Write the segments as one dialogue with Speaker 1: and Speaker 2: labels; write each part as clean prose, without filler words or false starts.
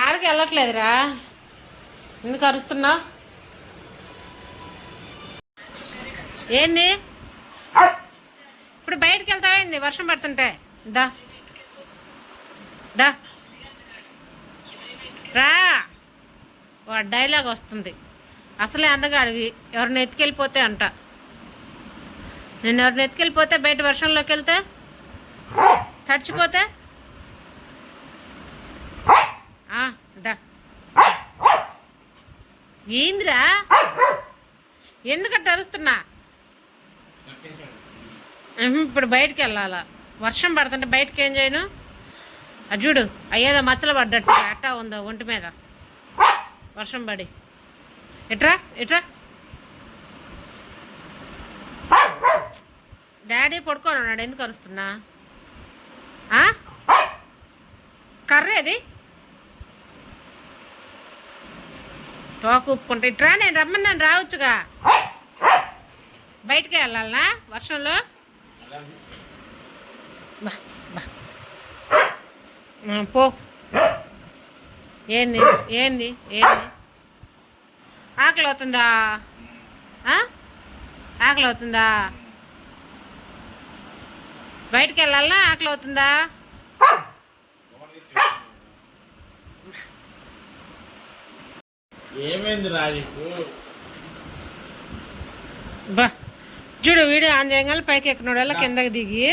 Speaker 1: ఆడికి వెళ్ళట్లేదురా, ఎందుకు అరుస్తున్నావు? ఏంది ఇప్పుడు బయటికి వెళ్తావేంది వర్షం పడుతుంటే? దా దా రా. వాడు డైలాగ్ వస్తుంది. అసలే అందగాడివి, ఎవరిని ఎత్తుకెళ్ళిపోతే అంట. నేను ఎవరిని ఎత్తుకెళ్ళిపోతే బయట వర్షంలోకి వెళ్తే తడిచిపోతే దా. ఏందిరా, ఎందుకంటే అరుస్తున్నా? ఇప్పుడు బయటికి వెళ్ళాలా? వర్షం పడుతుంటే బయటకి ఏం చేయను? అది చూడు, అయ్యేదో మచ్చలు పడ్డట్టు అట్టా ఉందో ఒంటి మీద వర్షం పడి. ఎట్రా ఎట్రా. డాడీ పడుకొని ఉన్నాడు, ఎందుకు అరుస్తున్నా? కర్రేది తోక ఊపుకుంటా. ఇట్రా, నేను రమ్మన్నాను, రావచ్చుగా. బయటికి వెళ్ళాలనా వర్షంలో? బా బా పో. ఏంది ఏంది ఏంది? ఆకలి అవుతుందా? ఆకలి అవుతుందా? బయటికి వెళ్ళాలనా? ఆకలి అవుతుందా?
Speaker 2: ఏమైంది రాజు?
Speaker 1: బా చూడు, వీడియో ఆన్ చేయగానే పైకి ఎక్కినోడు వల్ల కిందకి దిగి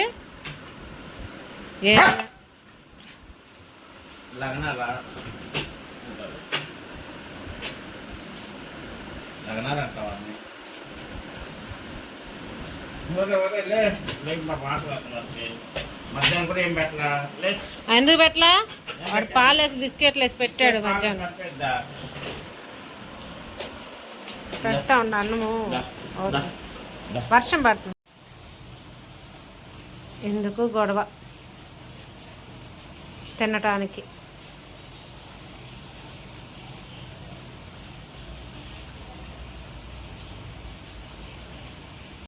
Speaker 1: ఎందుకు పెట్టలా? వాడు పాలు వేసి బిస్కెట్లు వేసి పెట్టాడు మధ్యాహ్నం. పెడతా ఉండ అన్నము. వర్షం పడుతుంది, ఎందుకు గొడవ తినటానికి.